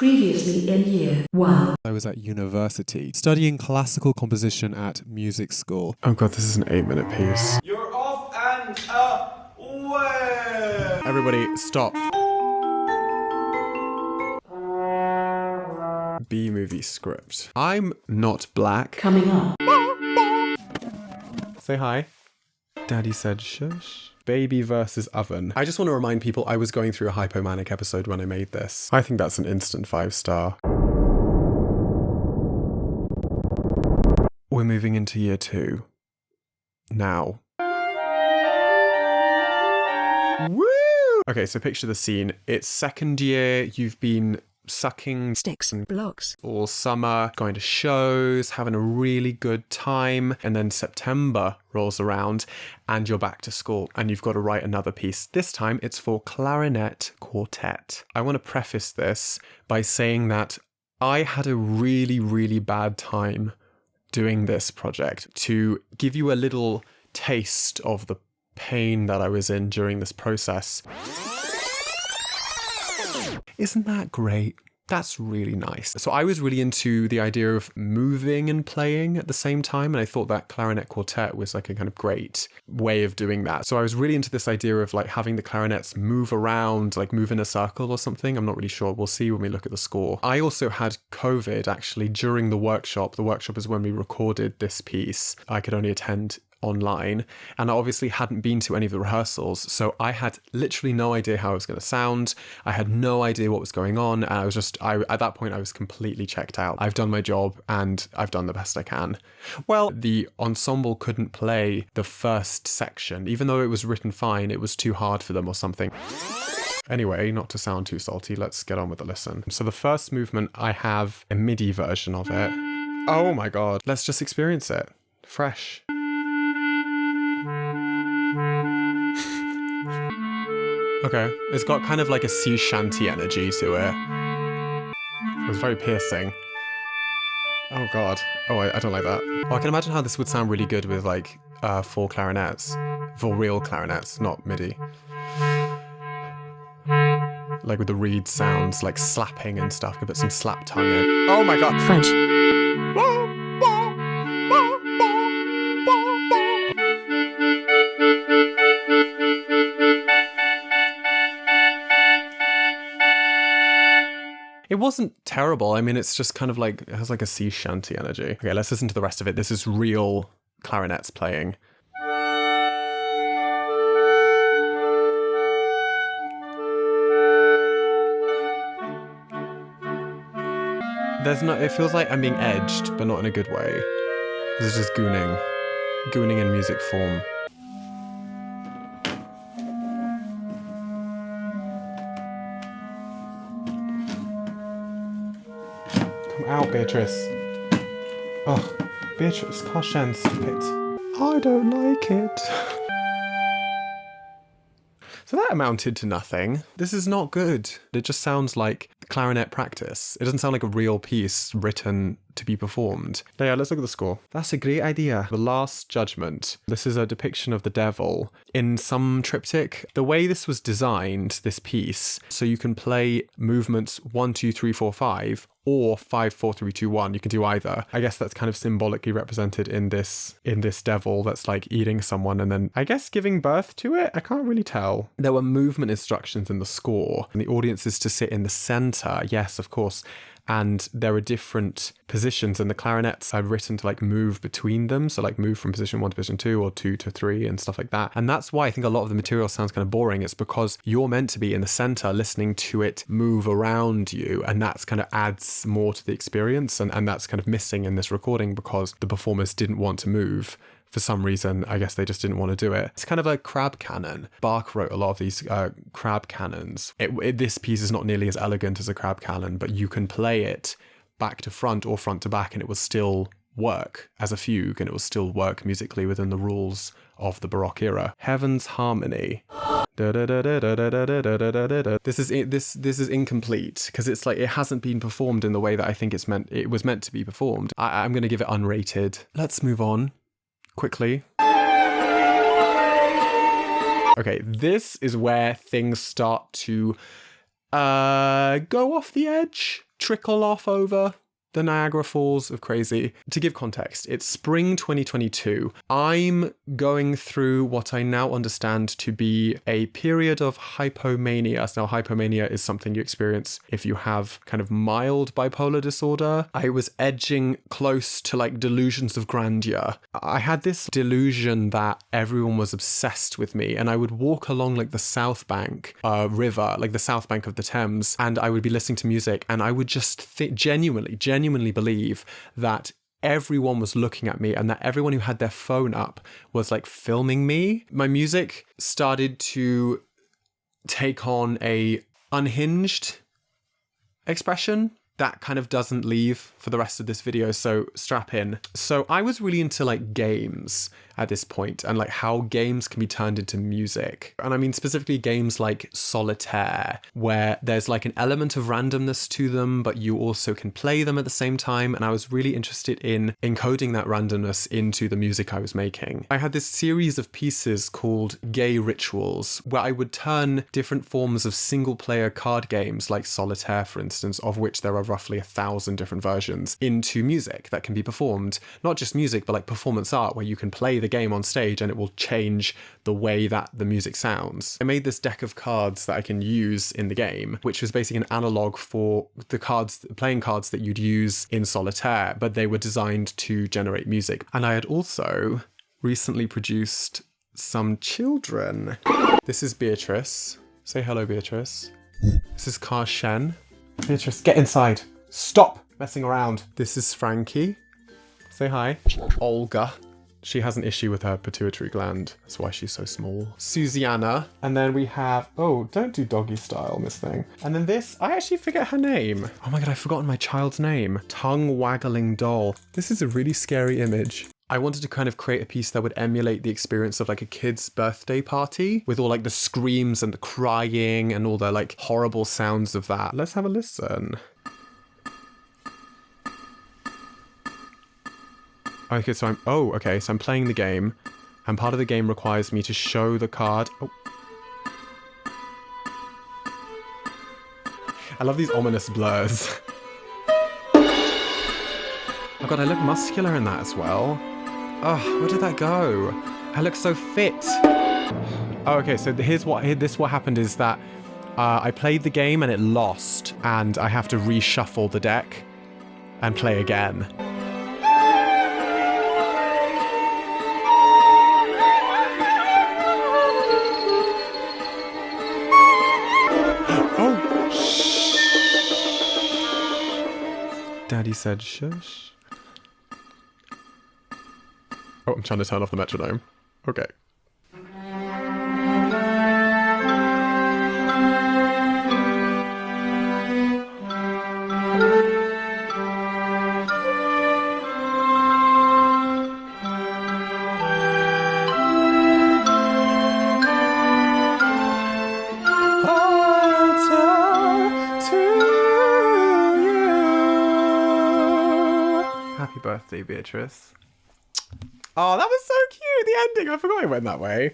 Previously in year 1. I was at university studying classical composition at music school. Oh god, this is an 8-minute piece. You're off and away! Everybody, stop. B-movie script. I'm not black. Coming up. Say hi. Daddy said shush. Baby versus oven. I just want to remind people I was going through a hypomanic episode when I made this. I think that's an instant 5-star. We're moving into year 2. Now. Woo! Okay, so picture the scene. It's second year, you've been sucking Sticks and blocks. all summer, going to shows, having a really good time, and then September rolls around and you're back to school and you've got to write another piece. This time it's for clarinet quartet. I want to preface this by saying that I had a really, really bad time doing this project. To give you a little taste of the pain that I was in during this process. Isn't that great? That's really nice. So I was really into the idea of moving and playing at the same time, and I thought that clarinet quartet was like a kind of great way of doing that. So I was really into this idea of like having the clarinets move around, like move in a circle or something. I'm not really sure. We'll see when we look at the score. I also had COVID actually during the workshop. The workshop is when we recorded this piece. I could only attend online, and I obviously hadn't been to any of the rehearsals, so I had literally no idea how it was going to sound. I had no idea what was going on, and at that point I was completely checked out. I've done my job and I've done the best I can. Well, the ensemble couldn't play the first section, even though it was written fine. It was too hard for them or something. Anyway, not to sound too salty, let's get on with the listen. So the first movement, I have a MIDI version of it. Oh my god, let's just experience it. Fresh. Okay, it's got kind of like a sea shanty energy to it. It was very piercing. Oh god. Oh, I don't like that. Oh, I can imagine how this would sound really good with like 4 clarinets. 4 real clarinets, not MIDI. Like with the reed sounds, like slapping and stuff. Could put some slap tongue in. Oh my god. French. It wasn't terrible. I mean, it's just kind of like, it has like a sea shanty energy. Okay, let's listen to the rest of it. This is real clarinets playing. It feels like I'm being edged, but not in a good way. This is just gooning. Gooning in music form. Out, Beatrice. Oh, Beatrice, caution, stupid. I don't like it. So that amounted to nothing. This is not good. It just sounds like clarinet practice. It doesn't sound like a real piece written to be performed. Now, yeah, let's look at the score. That's a great idea. The Last Judgement. This is a depiction of the devil in some triptych. The way this was designed, this piece, so you can play movements 1, 2, 3, 4, 5, or 5, 4, 3, 2, 1. You can do either. I guess that's kind of symbolically represented in this devil that's like eating someone and then I guess giving birth to it. I can't really tell. There were movement instructions in the score, and the audience is to sit in the center. Yes, of course. And there are different positions, and the clarinets are written to like move between them. So like move from position 1 to position 2 or 2 to 3 and stuff like that. And that's why I think a lot of the material sounds kind of boring. It's because you're meant to be in the center listening to it move around you. And that's kind of adds more to the experience. And that's kind of missing in this recording because the performers didn't want to move. For some reason, I guess they just didn't want to do it. It's kind of a crab canon. Bach wrote a lot of these crab canons. This piece is not nearly as elegant as a crab canon, but you can play it back to front or front to back and it will still work as a fugue and it will still work musically within the rules of the Baroque era. Heaven's Harmony. This is incomplete because it's like it hasn't been performed in the way that I think it was meant to be performed. I'm going to give it unrated. Let's move on. Quickly. Okay, this is where things start to go off the edge. trickle off over the Niagara Falls of crazy. To give context, it's spring 2022. I'm going through what I now understand to be a period of hypomania. So now hypomania is something you experience if you have kind of mild bipolar disorder. I was edging close to like delusions of grandeur. I had this delusion that everyone was obsessed with me, and I would walk along like the South Bank river, like the South Bank of the Thames, and I would be listening to music, and I would just genuinely believe that everyone was looking at me and that everyone who had their phone up was like filming me. My music started to take on a unhinged expression that kind of doesn't leave for the rest of this video, so strap in. So I was really into like games at this point and like how games can be turned into music. And I mean specifically games like Solitaire, where there's like an element of randomness to them, but you also can play them at the same time. And I was really interested in encoding that randomness into the music I was making. I had this series of pieces called Gay Rituals, where I would turn different forms of single player card games like Solitaire, for instance, of which there are roughly 1,000 different versions, into music that can be performed. Not just music, but like performance art, where you can play the game on stage and it will change the way that the music sounds. I made this deck of cards that I can use in the game, which was basically an analog for the playing cards that you'd use in Solitaire, but they were designed to generate music. And I had also recently produced some children. This is Beatrice. Say hello, Beatrice. This is Car Shen. Beatrice, get inside. Stop messing around. This is Frankie. Say hi. Olga. She has an issue with her pituitary gland. That's why she's so small. Susanna. And then we have... Oh, don't do doggy style, Miss Thing. And then this... I actually forget her name. Oh my god, I've forgotten my child's name. Tongue waggling doll. This is a really scary image. I wanted to kind of create a piece that would emulate the experience of like a kid's birthday party with all like the screams and the crying and all the like horrible sounds of that. Let's have a listen. Okay, so I'm playing the game, and part of the game requires me to show the card. Oh. I love these ominous blurs. Oh god, I look muscular in that as well. Oh, where did that go? I look so fit. Oh, okay, so what happened is that I played the game and it lost, and I have to reshuffle the deck and play again. Daddy said shush. Oh, I'm trying to turn off the metronome. Okay. Happy birthday, Beatrice. Oh, that was so cute, the ending. I forgot it went that way.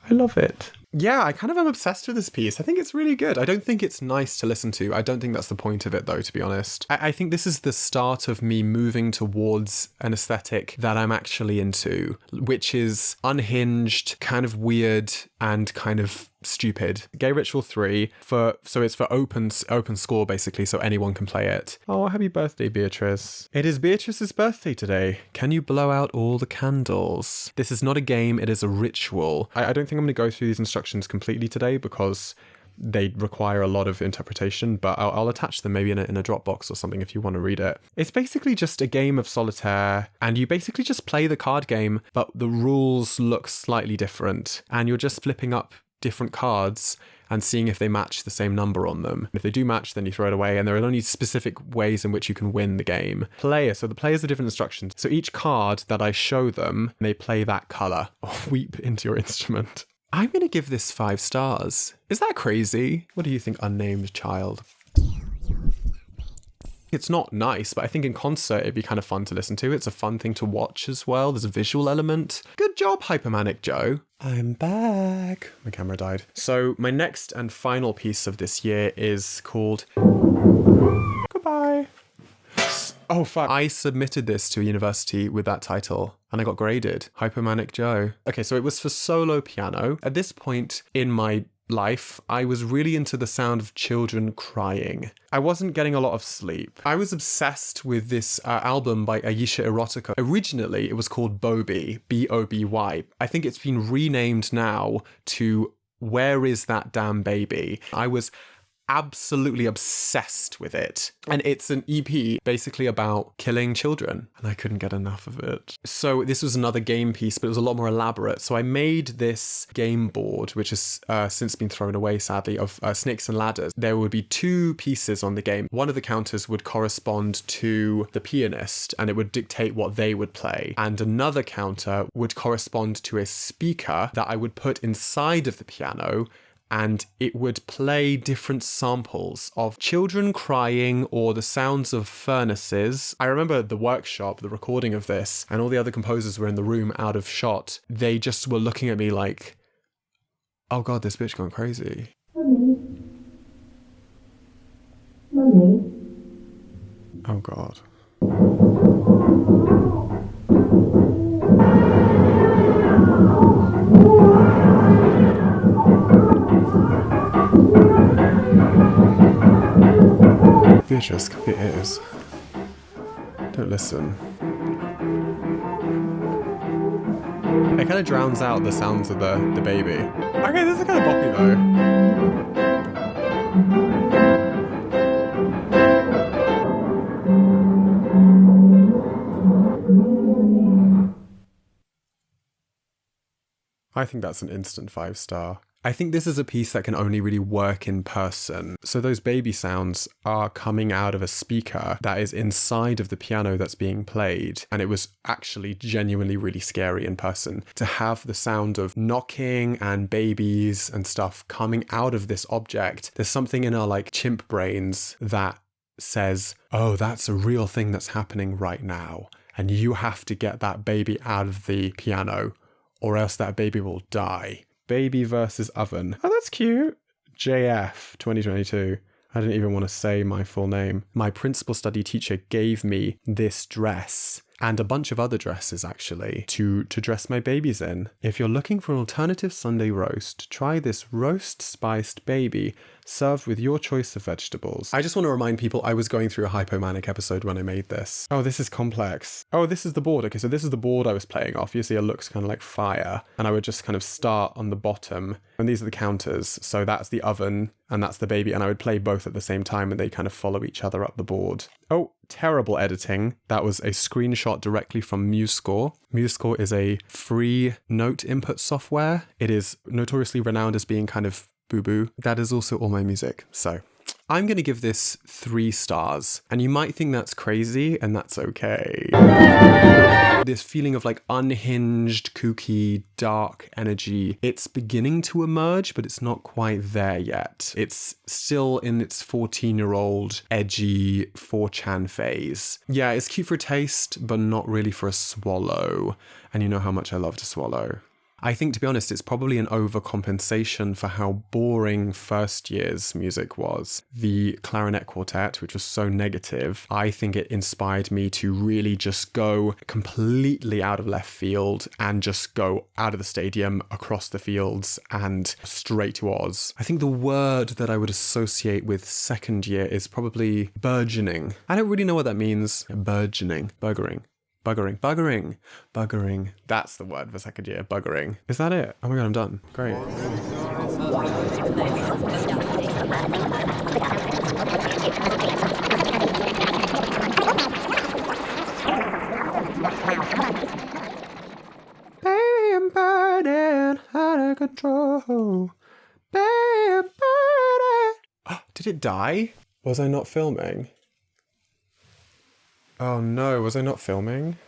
I love it. Yeah, I kind of am obsessed with this piece. I think it's really good. I don't think it's nice to listen to. I don't think that's the point of it, though, to be honest. I think this is the start of me moving towards an aesthetic that I'm actually into, which is unhinged, kind of weird, and kind of stupid. Gay Ritual 3, so it's for open score, basically, so anyone can play it. Oh, happy birthday, Beatrice. It is Beatrice's birthday today. Can you blow out all the candles? This is not a game, it is a ritual. I don't think I'm going to go through these instructions completely today because they require a lot of interpretation, but I'll attach them maybe in a Dropbox or something if you want to read it. It's basically just a game of solitaire, and you basically just play the card game, but the rules look slightly different, and you're just flipping up different cards and seeing if they match the same number on them. If they do match, then you throw it away, and there are only specific ways in which you can win the game. So the players are different instructions. So each card that I show them, they play that colour. Or weep into your instrument. I'm going to give this 5 stars. Is that crazy? What do you think, unnamed child? It's not nice, but I think in concert it'd be kind of fun to listen to. It's a fun thing to watch as well. There's a visual element. Good job, Hypermanic Joe. I'm back. My camera died. So my next and final piece of this year is called... Goodbye. Oh, fuck. I submitted this to a university with that title and I got graded. Hypomanic Joe. Okay, so it was for solo piano. At this point in my life, I was really into the sound of children crying. I wasn't getting a lot of sleep. I was obsessed with this album by Aisha Erotica. Originally, it was called Boby, B-O-B-Y. I think it's been renamed now to Where Is That Damn Baby? I was absolutely obsessed with it. And it's an EP basically about killing children. And I couldn't get enough of it. So this was another game piece, but it was a lot more elaborate. So I made this game board, which has since been thrown away, sadly, of snakes and ladders. There would be 2 pieces on the game. One of the counters would correspond to the pianist and it would dictate what they would play. And another counter would correspond to a speaker that I would put inside of the piano, and it would play different samples of children crying or the sounds of furnaces. I remember the workshop, the recording of this, and all the other composers were in the room out of shot. They just were looking at me like, oh God, this bitch gone crazy. Mummy. Oh God. Beatrice, cover your ears. Don't listen. It kind of drowns out the sounds of the baby. Okay, this is kind of boppy though. I think that's an instant 5-star. I think this is a piece that can only really work in person. So those baby sounds are coming out of a speaker that is inside of the piano that's being played. And it was actually genuinely really scary in person to have the sound of knocking and babies and stuff coming out of this object. There's something in our like chimp brains that says, oh, that's a real thing that's happening right now. And you have to get that baby out of the piano or else that baby will die. Baby versus oven. Oh, that's cute. JF 2022. I didn't even want to say my full name. My principal study teacher gave me this dress and a bunch of other dresses actually to dress my babies in. If you're looking for an alternative Sunday roast, try this roast spiced baby served with your choice of vegetables. I just want to remind people I was going through a hypomanic episode when I made this. Oh, this is complex. Oh, this is the board. Okay, so this is the board I was playing off. You see it looks kind of like fire. And I would just kind of start on the bottom. And these are the counters. So that's the oven and that's the baby. And I would play both at the same time and they kind of follow each other up the board. Oh, terrible editing. That was a screenshot directly from MuseScore. MuseScore is a free note input software. It is notoriously renowned as being kind of boo-boo. That is also all my music. So I'm going to give this 3 stars. And you might think that's crazy, and that's okay. This feeling of like unhinged, kooky, dark energy, it's beginning to emerge, but it's not quite there yet. It's still in its 14-year-old, edgy 4chan phase. Yeah, it's cute for a taste, but not really for a swallow. And you know how much I love to swallow. I think, to be honest, it's probably an overcompensation for how boring first year's music was. The clarinet quartet, which was so negative, I think it inspired me to really just go completely out of left field and just go out of the stadium, across the fields and straight to Oz. I think the word that I would associate with second year is probably burgeoning. I don't really know what that means. Burgeoning. Buggering. That's the word for second year, buggering. Is that it? Oh my God, I'm done. Great. Baby, I'm burning out of control. Baby, I'm burning. Did it die? Was I not filming? Oh no, was I not filming?